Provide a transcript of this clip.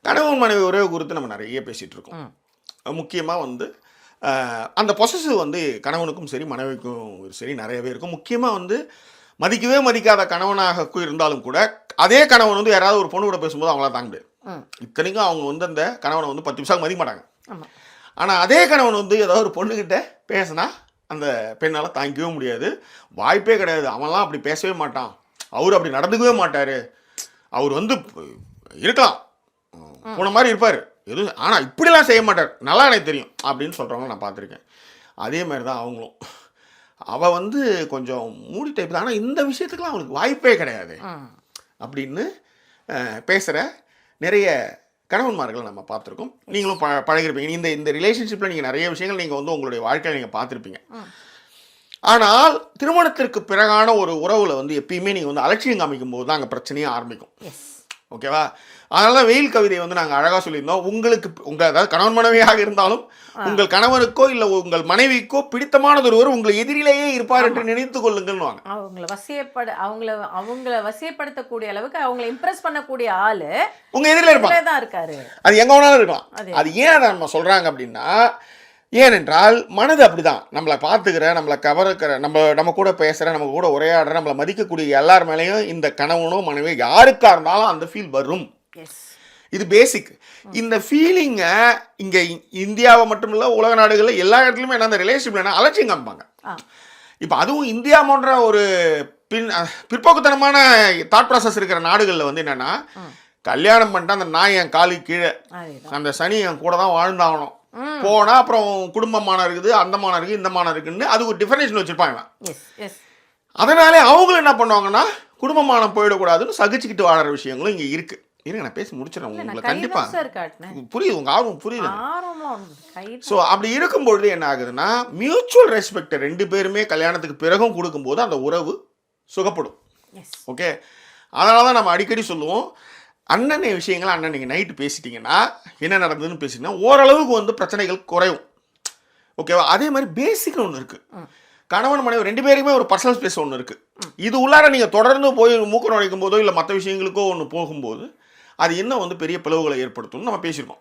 கணவன் மனைவி உறவு குறித்து நம்ம நிறைய பேசிகிட்டு இருக்கோம். முக்கியமாக வந்து அந்த பொசசிவ் வந்து கணவனுக்கும் சரி மனைவிக்கும் சரி நிறையவே இருக்கும். முக்கியமாக வந்து மதிக்கவே மதிக்காத கணவனாக இருந்தாலும் கூட அதே கணவன் வந்து யாராவது ஒரு பொண்ணு கூட பேசும்போது அவங்களால தாங்க முடியாது. இத்தனைக்கும் அவங்க வந்து அந்த கணவனை வந்து 10 நிமிஷம் மதிக்க மாட்டாங்க. ஆனால் அதே கணவன் வந்து ஏதாவது ஒரு பொண்ணுக்கிட்ட பேசினா அந்த பெண்ணால் தாங்கிக்கவே முடியாது. வாய்ப்பே கிடையாது. அவன்லாம் அப்படி பேசவே மாட்டான், அவர் அப்படி நடந்துக்கவே மாட்டார், அவர் வந்து இருக்கலாம் போன மாதிரி இருப்பார் எதுவும், ஆனால் இப்படிலாம் செய்ய மாட்டார், நல்லா எனக்கு தெரியும் அப்படின்னு சொல்கிறவங்க நான் பார்த்துருக்கேன். அதே மாதிரி தான் அவங்களும். அவள் வந்து கொஞ்சம் மூடி டைப் தான், ஆனால் இந்த விஷயத்துக்குலாம் அவளுக்கு வாய்ப்பே கிடையாது அப்படின்னு பேசுகிற நிறைய கணவன்மார்கள் நம்ம பார்த்துருக்கோம். நீங்களும் பழகிருப்பீங்க. இந்த ரிலேஷன்ஷிப்பில் நீங்கள் நிறைய விஷயங்கள் நீங்கள் வந்து உங்களுடைய வாழ்க்கையில் நீங்கள் பார்த்துருப்பீங்க. ஆனால் திருமணத்திற்கு பிறகான ஒரு உறவில் வந்து எப்பயுமே நீங்கள் வந்து அலட்சியம் காமிக்கும் போது தான் அங்கே பிரச்சனையே ஆரம்பிக்கும். ஓகேவா? அதனால தான் வெயில் கவிதை வந்து நாங்கள் அழகாக சொல்லியிருந்தோம். உங்களுக்கு அதாவது கணவன் மனைவியாக இருந்தாலும் உங்கள் கணவனுக்கோ இல்லை உங்கள் மனைவிக்கோ பிடித்தமானது ஒருவர் உங்கள் எதிரிலேயே இருப்பார் என்று நினைத்து கொள்ளுங்கன்னு வாங்க. அவங்கள வசியப்படுத்தக்கூடிய அளவுக்கு அவங்களை இம்ப்ரெஸ் பண்ணக்கூடிய ஆளு உங்க எதிரில இருப்பாரு. அது எங்க வேணாலும் இருக்கலாம். அது ஏன் அதை நம்ம சொல்றாங்க அப்படின்னா, ஏனென்றால் மனது அப்படிதான். நம்மளை பார்த்துக்கிற, நம்மளை கவர்க்கிற, நம்ம கூட பேசுகிற, நம்ம கூட உரையாடுற, நம்மளை மதிக்கக்கூடிய எல்லார் மேலேயும் இந்த கணவனோ மனைவியோ யாருக்கா இருந்தாலும் அந்த ஃபீல் வரும். இது பேசிக். இந்த ஃபீலிங்கை இங்கே இந்தியாவை மட்டும் இல்லை உலக நாடுகளில் எல்லா இடத்துலையுமே என்ன அந்த ரிலேஷன்ஷிப் என்ன அலட்சியம் காமிப்பாங்க. இப்போ அதுவும் இந்தியா போன்ற ஒரு பிற்போக்குத்தனமான தாட் ப்ராசஸ் இருக்கிற நாடுகளில் வந்து என்னென்னா, கல்யாணம் பண்ணிட்டு அந்த நாய் என் காலு கீழே, அந்த சனி என் கூட தான் வாழ்ந்தாகணும், போனால் அப்புறம் குடும்பமான இருக்குது, அந்த மானம் இருக்குது, இந்த மானம் இருக்குன்னு அது ஒரு டிஃபரன்ஷன் வச்சுருப்பாங்க. அதனாலே அவங்களும் என்ன பண்ணுவாங்கன்னா குடும்பமானம் போயிடக்கூடாதுன்னு சகிச்சுக்கிட்டு வாழற விஷயங்களும் இங்கே இருக்குது. இருங்க நான் பேசி முடிச்சிடறேன். உங்களுக்கு கண்டிப்பாக புரியுது, உங்கள் ஆர்வம் புரியுது. ஸோ அப்படி இருக்கும்பொழுது என்ன ஆகுதுன்னா, மியூச்சுவல் ரெஸ்பெக்டை 2 பேருமே கல்யாணத்துக்கு பிறகும் கொடுக்கும்போது அந்த உறவு சுகப்படும். ஓகே, அதனால தான் நம்ம அடிக்கடி சொல்லுவோம், அண்ணனை விஷயங்களை அண்ணன் நீங்கள் நைட்டு பேசிட்டீங்கன்னா என்ன நடந்ததுன்னு பேசிட்டீங்கன்னா ஓரளவுக்கு வந்து பிரச்சனைகள் குறையும். ஓகேவா? அதே மாதிரி பேசிக்னு ஒன்று இருக்குது. கணவன் மனைவி 2 பேருக்குமே ஒரு பர்சனல் ஸ்பேஸ் ஒன்று இருக்குது. இது உள்ளார நீங்கள் தொடர்ந்து போய் மூக்க நுழைக்கும் போதோ இல்லை மற்ற விஷயங்களுக்கோ ஒன்று போகும்போது அது இன்னும் வந்து பெரிய பிளவுகளை ஏற்படுத்தும்னு நம்ம பேசியிருக்கோம்.